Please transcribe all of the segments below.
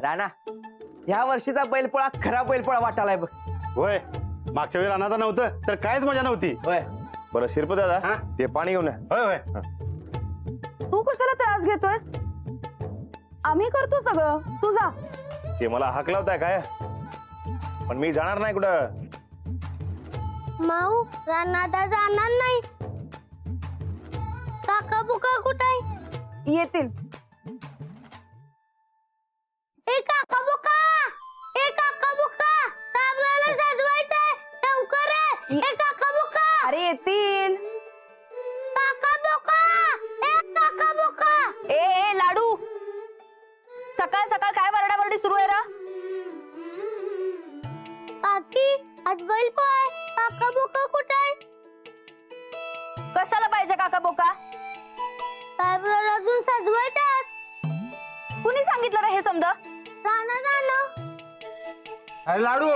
राणा, ह्या वर्षीचा बैलपोळा खरा बैलपोळा वाटालाय बघ. होय, मागच्या वेळी रानाचा नव्हतं तर कायच मजा नव्हती. होय. बरं शिरपत दादा, ते पाणी घेऊन या. होय होय. तू कशाला त्रास घेतोयस? आम्ही करतो सगळं, तू जा. ते मला हाकलावताय काय, पण मी जाणार नाही कुठं. माऊ रानात जाणार नाही. काका बुका कुठे येतील. ए काका बुका, ए काका बुका, आपल्याला सजवायचंय, लवकर ये. ए काका बुका, अरे येतील. काका बुका, ए काका बुका. ए लाडू, सकाळ सकाळ काय वरडावरडी सुरू आहे रा? काकी आज बैल पोळा, काका बुका कुठे? कशाला पाहिजे काका बोका? आपल्याला अजून सजवायचं. कुणी सांगितलं रे हे समजा? राणा राणा. अरे लाडू,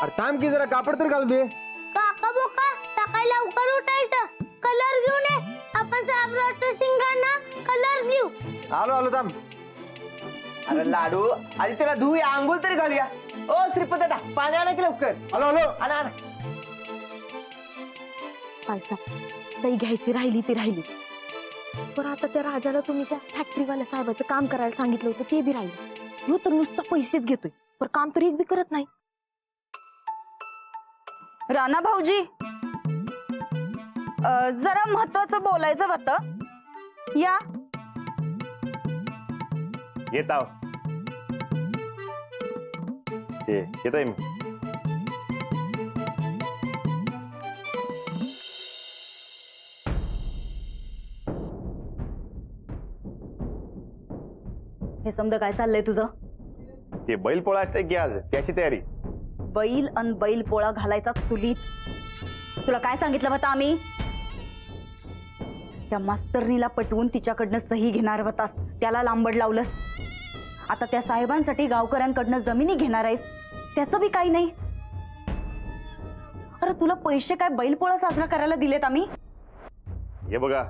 अरे थांब की जरा कापड तर घालू दे. काका बुका सकाळी लवकर उठायचं, कलर घेऊन ये. आपण साबराच्या शिंगांना कलर घेऊ. आलो आलो थांब. अरे लाडू, आधी त्याला धुया, आंघोळ तरी घालूया. ओ श्रीपत दादा, पाणी आणा की लवकर. आलो आलो. आणा आणा. पैसा दही घ्यायची राहिली ती राहिली. पण आता त्या राजाला तुम्ही त्या फॅक्टरीवाल्या साहेबाचं काम करायला सांगितलं होतं, ते बी राहिलं. ह्यो तर नुसतं पैसेच घेतोय, पण काम तर एक बी करत नाही. राणा भाऊजी, जरा महत्वाचं बोलायचं होतं. या. येत आहो. येतोय मी. हे समजा काय चाललंय तुझं? ते बैल पोळा असते की आज त्याची तयारी. बैल अन बैल पोळा घालायचा चुलीत. तुला काय सांगितलं होतं आम्ही? त्या मास्तरनीला पटवून तिच्याकडनं सही घेणार होतास, त्याला लांबड लावलंस. आता त्या साहेबांसाठी गावकऱ्यांकडनं जमिनी घेणार आहेस, त्याचं बी काही नाही. अरे तुला पैसे काय बैलपोळा साजरा करायला दिलेत आम्ही? हे बघा,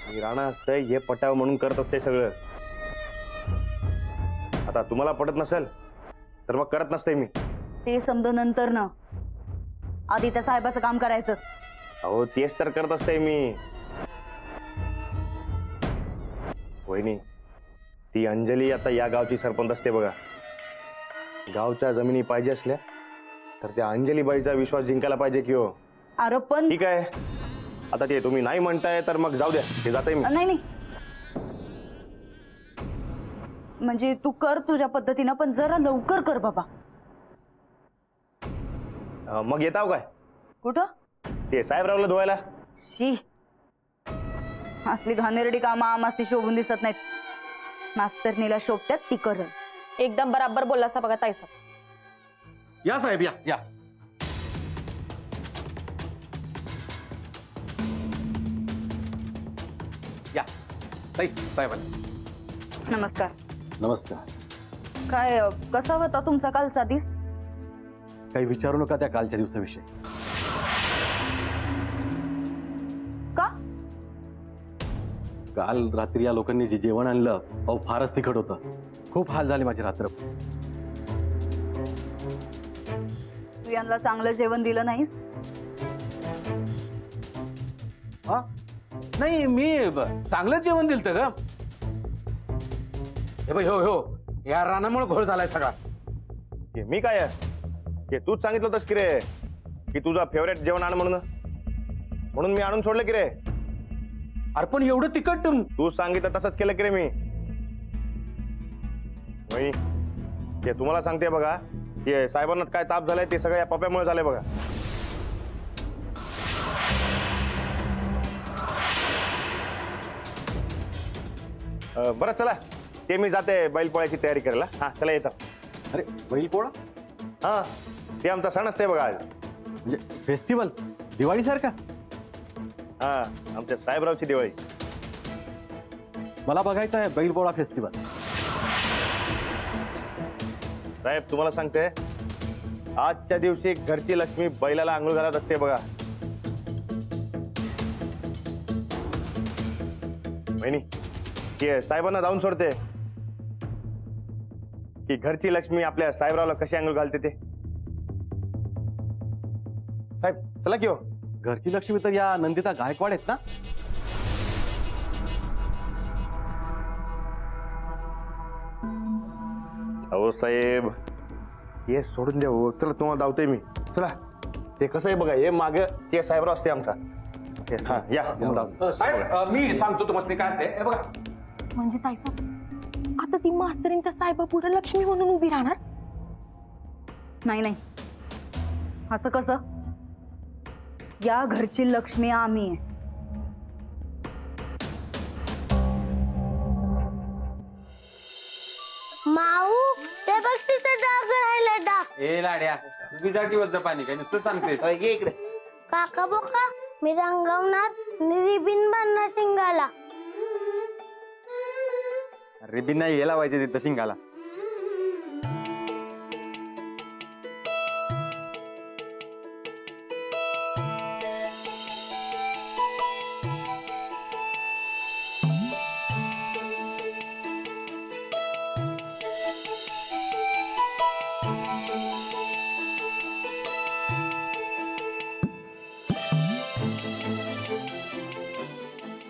मी राणा असतंय हे पटाव म्हणून करत असते सगळं. आता तुम्हाला पटत नसेल तर मग करत नसते मी. ते समज नंतर ना, आधी त्या साहेबाचं काम करायचं. अहो तेच तर करत असते मी. वहिनी, ती अंजली आता या गावची सरपंच असते बघा. गावच्या जमिनी पाहिजे असल्या तर त्या अंजलीबाईचा विश्वास जिंकायला पाहिजे की हो. अरे पण ठीक आहे, आता ते तुम्ही नाही म्हणताय तर मग जाऊ द्या, ते जाते मी. नाही नाही, म्हणजे तू कर तुझ्या पद्धतीनं, पण जरा लवकर कर बाबा. मग येताव काय? कुठं? ते साहेबरावला धुवायला. शी, असली घाणेरडी कामं आमासनी शोभून दिसत नाहीत. मास्तरनीला शोभत्यात ती कर. एकदम बराबर बोलला बघा ताईसा. या साहेब या या. या ताई, साहेब आले. नमस्कार. नमस्कार. काय कसा होता तुमचा कालचा दिस? काही विचारू नका त्या कालच्या दिवसाविषयी. का? काल रात्री या लोकांनी जे जेवण आणलं, अहो फारच तिखट होतं. खूप हाल झाले माझे रात्र. तू यांना चांगलं जेवण दिलं नाहीस? हा नाही, मी चांगलं जेवण दिलं ग. हे बाई, हो हो, या रानामुळे घोळ झालाय सगळा. हे मी काय हे तूच सांगितलं होतंस की रे की तुझा फेवरेट जेवण आण म्हणून मी आणून सोडलं की रे. अरे पण एवढं तिखट. तू सांगितलं तसंच केलं की रे मी. वहिनी, ते तुम्हाला सांगते बघा, ते साहेबांना काय ताप झालाय ते सगळं या पप्यामुळे झालंय बघा. बरं चला, ते मी जाते बैलपोळ्याची तयारी करायला. हा चला येतात. अरे बैल पोळा हा, ते आमचा सण असते बघा आज. म्हणजे फेस्टिवल, दिवाळी सारखा. हा, आमच्या साहेबरावची दिवाळी. मला बघायचं आहे बैल पोळा फेस्टिवल. साहेब तुम्हाला सांगते, आजच्या दिवशी घरची लक्ष्मी बैलाला आंघोळ घालत असते बघा. वहिनी, ते साहेबांना जाऊन सोडते. की घरची लक्ष्मी आपल्या साहेबरावला कशी अंघोळ घालते ते. साहेब चला की हो. घरची लक्ष्मी तर या नंदिता गायकवाड आहेत ना? अहो साहेब हे सोडून द्या हो. चला तुम्हाला धावतोय मी. चला ते कसं आहे बघा, हे माग ते साहेबराव असते आमचा. हा या तुम्हाला धावतो. साहेब मी सांगतो तुम्हाला काय असते हे बघा. म्हणजे ताईसाहेब आता ती मास्तरीन त्या साहेबा पुढे लक्ष्मी म्हणून उभी राहणार? नाही नाही, असं कसं? या घरची लक्ष्मी आम्ही आहे. माऊ ते बघ तिथं डाग राहिला डाग. ए लाड्या तुम्ही जा की वरचं पाणी काय नुसतं सांगते. होय, घे इकडे. काका बोका मी रंगवणार रिबिन बांधणार शिंगाला. रिबिन नाही हे लावायचे तिथं शिंगाला.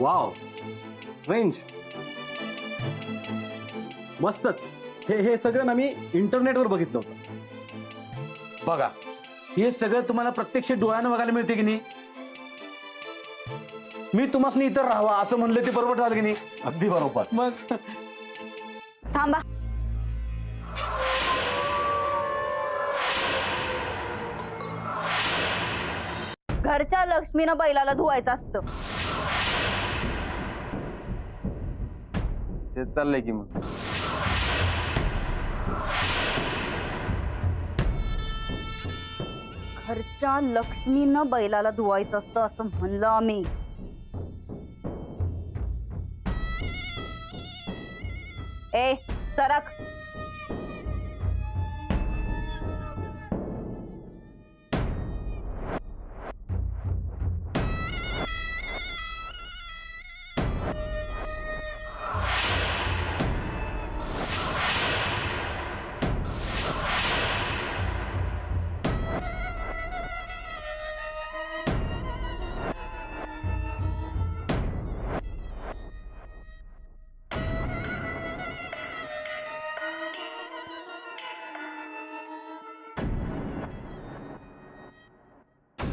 वाव, रेंज मस्तच. हे सगळं ना मी इंटरनेटवर बघितलं होतं. बघा हे सगळं तुम्हाला प्रत्यक्ष डोळ्यानं बघायला मिळते की नाही. मी तुम्हाला इतर राहावा असं म्हणलं ते बरोबर झालं की नाही. अगदी बरोबर. मग थांबा. घरच्या लक्ष्मीनं बैलाला धुवायचं असतं. ते चाललंय की मग. घरच्या लक्ष्मीनं बैलाला धुवायचं असतं असं म्हणलं आम्ही. ए सरक.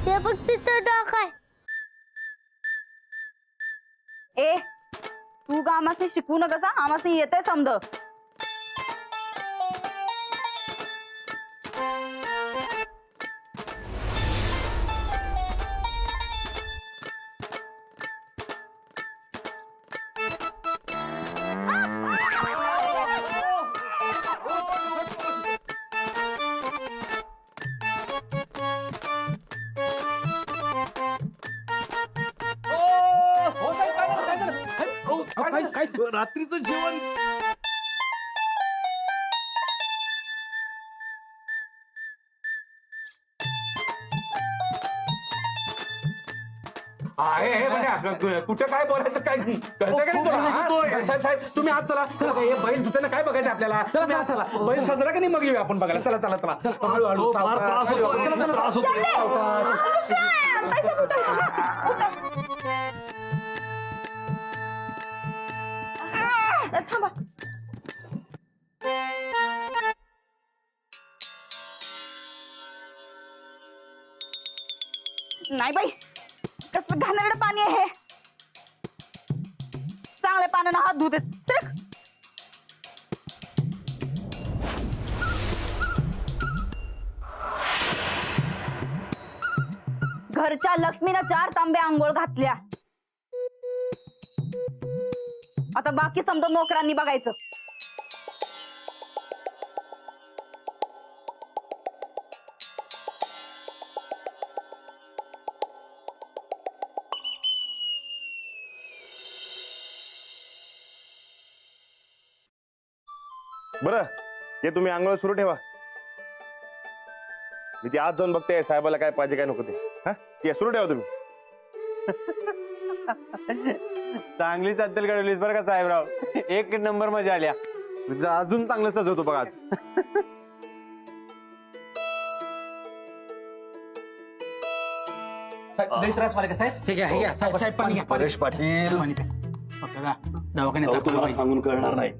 ते बघ तिथं डाग आहे. ए तू गा आमासनी शिकवू नकसा. आमासनी येतंय समज. रात्रीचं जेवण. कुठं काय बोलायचं काय कळतं का नाही तुला? हा? साहेब साहेब तुम्ही आज चला चला. हे बैल धुताना काय बघायचं आपल्याला. तुम्ही आज चला. बैल सजला का नाही मग येऊ आपण बघायला. चला चला चला. हळूहळू त्रास होतोय. चला, चला, त्रास होतोय. थांबा. नाही बाई, कसलं घाणेरडं पाणी आहे हे. चांगल्या पाण्यानं हात धुते. चल. घरच्या लक्ष्मीनं 4 तांबे आंघोळ घातल्या. आता बाकी समजा नोकरांनी बघायचं. बरं ते तुम्ही आंघोळ सुरू ठेवा. मी ते आज जाऊन बघते साहेबाला काय पाहिजे काय नको ते. हा ते सुरू ठेवा तुम्ही. चांगलीच अद्दल घडवलीस बरं का साहेबराव. एक नंबर मजा आल्या. अजून चांगलं सजवतो बघा आज. लई त्रास व्हायला का साहेब? ठीक आहे, हे घ्या, साहेब साहेब पाणी घ्या, पाणी. परेश पाटील पाणी प्या. फक्त जा, दवाखान्यात अहो, दाखवा तुम्हाला पाहिजे. सांगून कळणार नाही.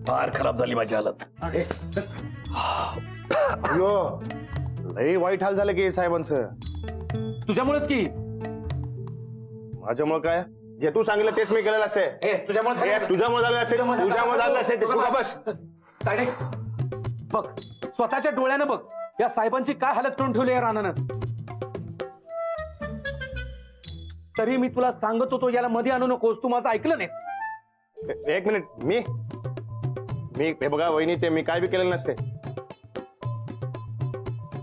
फार खराब झाली माझी हालत. अयो लई वाईट हाल झालं की साहेबांचं. तुझ्यामुळेच की माझ्यामुळे काय जे तू सांगितलं तेच मी केलेलं असे. तुझ्यामुळे तुझ्यामुळे झालं असेल, तुझ्यामुळे झालं असेल ते तुला बस. तायडे, बघ स्वतःच्या डोळ्यानं बघ या साहेबांची काय हालत करून ठेवली या रानानं. तरी मी तुला सांगत होतो याला मध्ये आणू नकोस, तू माझं ऐकलं नाहीस. एक मिनिट, मी हे बघा वहिनी, ते मी काय बी केलेलं नसते.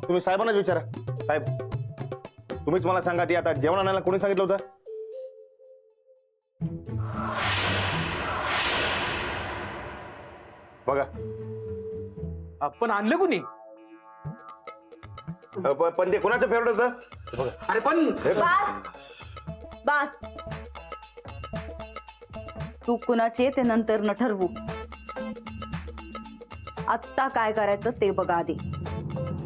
तुम्ही साहेबांनाच विचारा. साहेब तुम्हीच मला सांगा, ती आता जेवण आणायला कोणी सांगितलं होतं? बघा पण आणलं कुणी? पण ते कोणाचं फेवरेट होतं? अरे पण बस तू कुणाचे ते नंतर न ठरवू. आत्ता काय करायचं ते बघा आधी.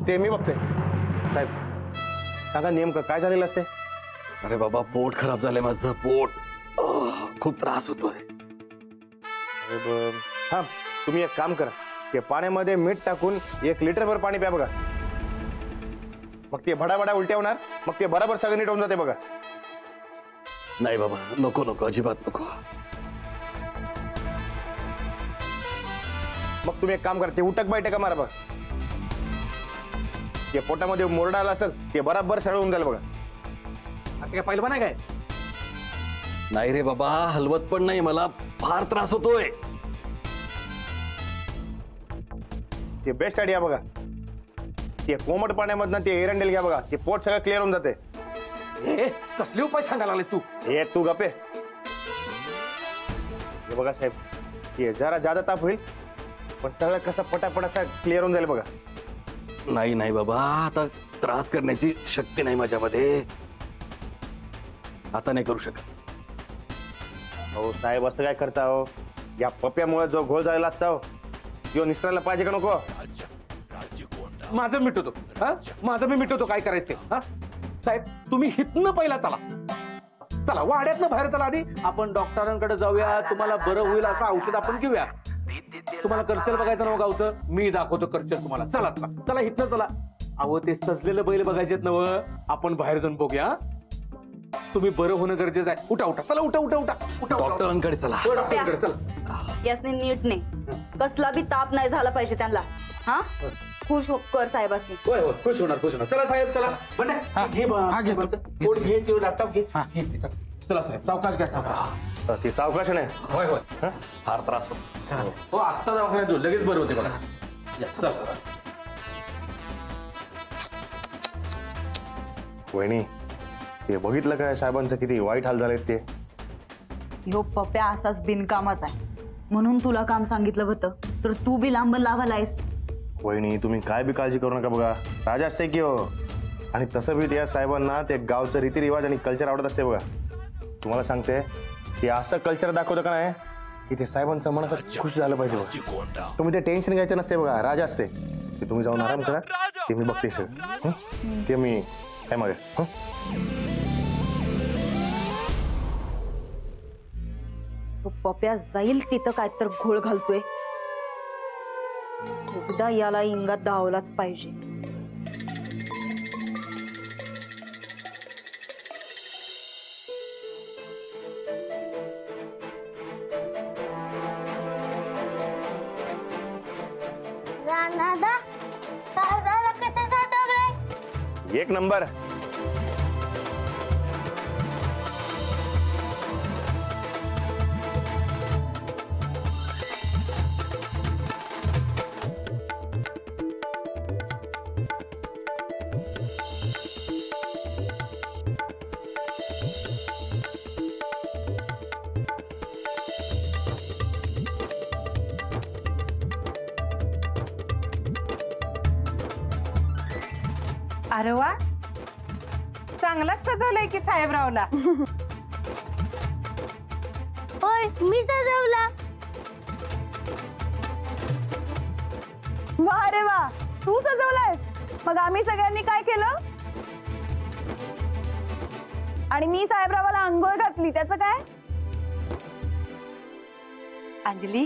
ते मी बघते. साहेब सांगा नेमकं काय झालेलं असते? अरे बाबा, पोट खराब झालंय माझं. पोट खूप त्रास होतोय. हा, तुम्ही एक काम करा, ते पाण्यामध्ये मीठ टाकून 1 लिटरभर पाणी प्या बघा. मग ते भडाभडा उलट्या होणार, मग ते बरोबर सगळं नीट होऊन जाते बघा. नाही बाबा, नको नको, अजिबात नको. मग तुम्ही एक काम करा, ते उटक बैठका मारा बघा. ते पोटामध्ये मोरडा आला असेल ते बराबर सगळं होऊन जाईल बघा. आता काय पहिलं नाही काय? नाही रे बाबा, हलवत पण नाही, मला फार त्रास होतोय. ते बेस्ट आयडिया बघा. ते कोमट पाण्यामधनं ते एरंडेल घ्या बघा, ते पोट सगळं क्लिअर होऊन जाते. कसले उपाय सांगायला लागलेस तू? हे तू गपे. हे बघा साहेब, हे जरा जादा ताप होईल, पण सगळं कसं पटापट असं क्लिअर होऊन जाईल बघा. नाही नाही बाबा, आता त्रास करण्याची शक्ती नाही माझ्यामध्ये. आता नाही करू शकत. हो साहेब, असं काय करता हो? या पप्यामुळे जो घोळ झालेला असता हो, तो निसरायला पाहिजे का नको? माझं मिटवतो. हा, माझं मी मिटवतो. काय करायचं ते. हा साहेब, तुम्ही हितनं पहिला चला. चला वाड्यातनं बाहेर चला. आधी आपण डॉक्टरांकडे जाऊया, तुम्हाला बरं होईल असं औषध आपण घेऊया. तुम्हाला कर्चल बघायचं नव गावचं, मी दाखवतो कर्चल तुम्हाला. चला चला चला, हितनं चला. अहो, ते सजलेलं बैल बघायचेत नव, आपण बाहेर जाऊन बघूया. तुम्ही बरं होणं गरजेचं आहे. उठा उठा, चला उठा उठा उठा उठा. डॉक्टरांकडे चला. डॉक्टरांकडे चला. यासने नीट नाही, कसला बी ताप नाही झाला पाहिजे त्यांना. हा, खुश कर साहेबासनी. होय होय, खुश होणार खुश होणार. चला साहेब चला. बंड्या, घे पोट घे, ते लॅपटॉप घे. चला साहेब, सावकाश घ्या सावकाश. ती सावकाश नाही. होय होय. फार त्रास होतो. हो, आत्ता दवाखान्यात जाऊ, लगेच बरं होते बघा. या, चला चला. वहिनी, ते बघितलं काय साहेबांचं किती वाईट हाल झालेत ते? ह्यो पप्या असाच बिनकामाचा आहे, म्हणून तुला काम सांगितलं होतं, तर तू बी लांबन लावायलायस. वहिनी, तुम्ही काय बी काळजी करू नका बघा. राजा असते की हो. आणि तसं बी त्या साहेबांना ते गावचं रीतिरिवाज आणि कल्चर आवडत असते बघा. तुम्हाला सांगते, ते असं कल्चर दाखवतं का नाही की ते साहेबांचं मन असं खुश झालं पाहिजे बघा. तुम्ही ते टेन्शन घ्यायचं नसते बघा. राजा असते ते, तुम्ही जाऊन आराम करा. ते मी बघते सगळं. ते मी काय मागे. तो पप्या जाईल तिथं काय तर घोळ घालतोय. एकदा याला इंगात धावलाच पाहिजे. राणादा दादाला कसं साठवलंय? एक नंबर. अरे वा, चांगलाच सजवलंय की साहेबरावला. होय, मी सजवला. तू सजवलाय? मग आम्ही सगळ्यांनी काय केलं? आणि मी साहेबरावाला अंघोळ घातली, त्याचं काय? अंजली,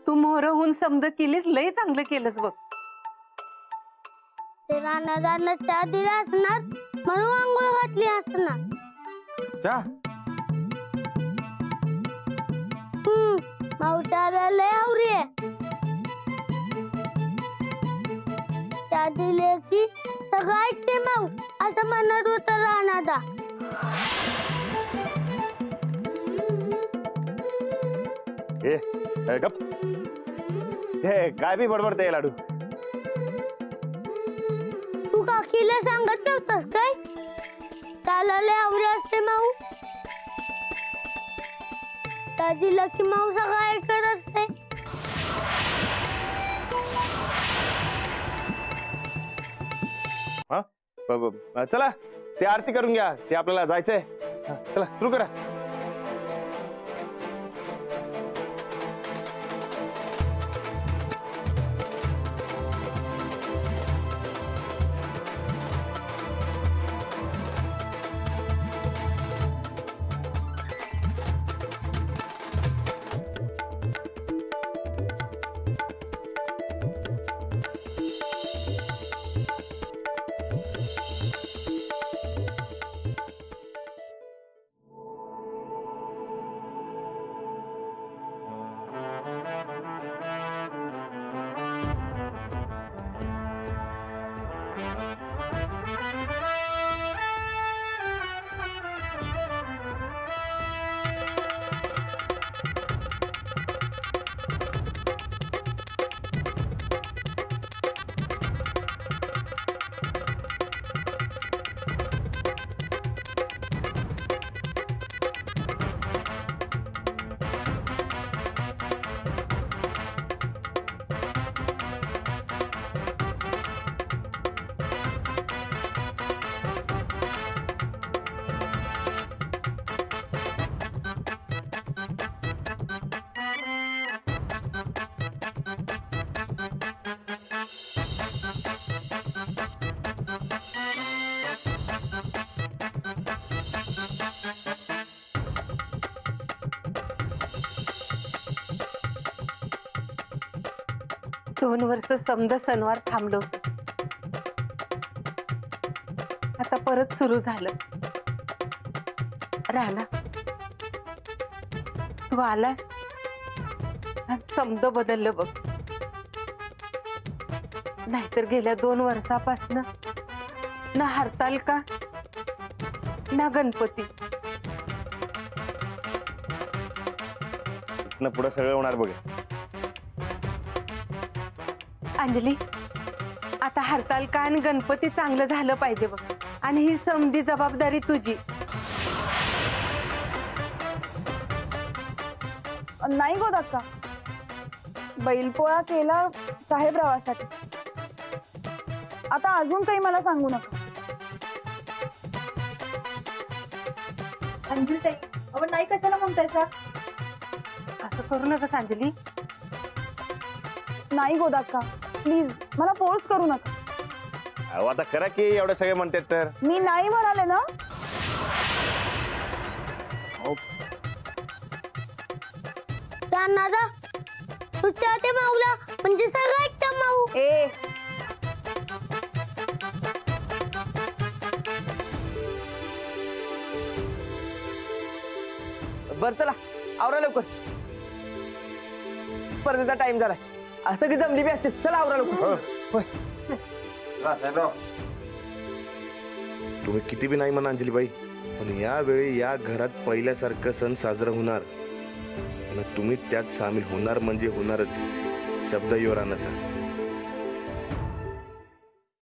तू मोहरहून समज केलीस, लय चांगलं केलंस बघ. ते रानादारनं चहा दिला असणार म्हणून आंघोळ घातली असणार. क्या? मावशाला लय आवरी आहे. चहा दिले की सगळं ऐकते माऊ असं म्हणत होता रानादा. गप. हे काय बी बडबडते लाडू. तू काकीला सांगत नव्हतास काय? त्याला लय आवरी असते माऊ. त्या दिलं की माऊ सगळं ऐकत असते. चला ते आरती करून घ्या, ते आपल्याला जायचंय. चला सुरू करा. दोन वर्ष समद सणवार थांबलो, आता परत सुरू झालं. राणा, तू आलास, समद बदललं बघ. नाहीतर गेल्या 2 वर्षापासून ना हरतालिका ना गणपती. पुढे सगळं होणार बघ. अंजली, आता हरतालिका आणि गणपती चांगलं झालं पाहिजे बघ, आणि ही समधी जबाबदारी तुझी. नाही गो दक्का, बैलपोळा केला साहेबरावासाठी. आता अजून काही मला सांगू नका. अंजली ताई, आपण नाही कशाला म्हणताय सर? असं करू नका अंजली. नाही गो दक्का, प्लीज मला फोर्स करू नका. अहो आता करा की, एवढे सगळे म्हणतात तर. मी नाही म्हणाले ना. रानादा, तू चाहते माऊला म्हणजे सगळं ऐकतं माऊ. ए बर चला आवरा लवकर, स्पर्धेचा टाइम झालाय. असं की जमली बी असतील. चला आवरा लवकर. तुम्ही किती बी नाही म्हणा अंजलीबाई, पण यावेळी या घरात पहिल्यासारखं सण साजरा होणार आणि तुम्ही त्यात सामील होणार म्हणजे होणारच. शब्द युवरानाचा.